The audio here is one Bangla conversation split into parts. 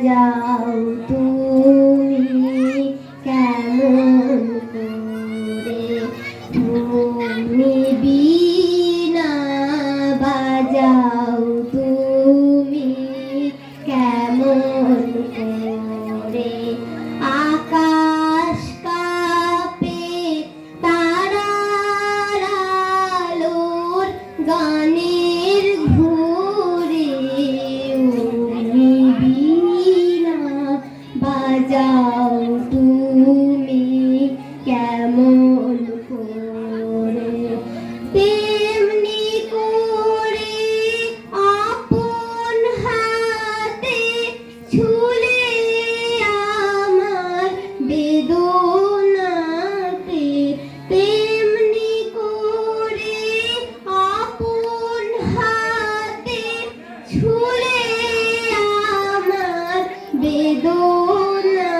বাজাও তুমি কেমন করে তুমি বীণা বাজাও তুমি কেমন করে আকাশ কাঁপে তারার আলোর গানের ঘুরে তুমি বীণা বাজাও তুমি কেমন করে তেমনি করে আপন হাতে ছুলে আমার বেদনাতে তেমনি করে আপন হাতে ছুলে আমার বেদনাতে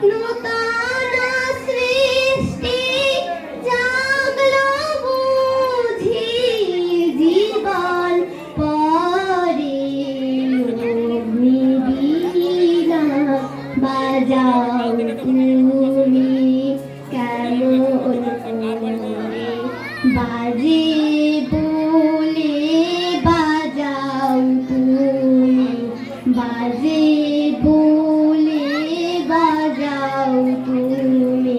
নূতন সৃষ্টি জাগলো বুঝি জীবন পরে বীণা বাজাও তুমি কেমন করে বাজে বলে বাজাও তুমি বাজে বলে বাজাও তুমি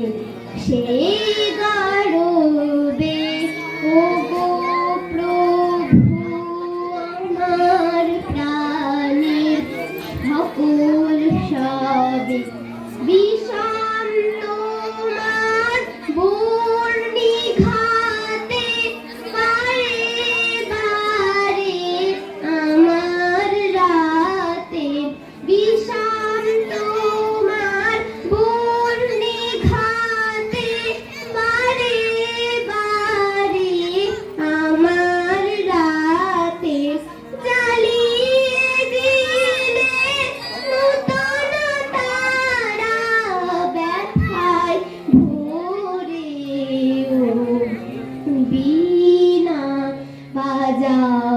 সেই গর্বে ওগো প্রভু আমার প্রাণের সকল সবে বিষম তোমার বর্ণিঘাতে বারে বারে আমার রাতে বিষম তোমার বর্ণিঘাতে বারে বারে আমার রাতে জ্বালিয়ে দিলে নূতন তারা ব্যথায় ভরে বীণা বাজাও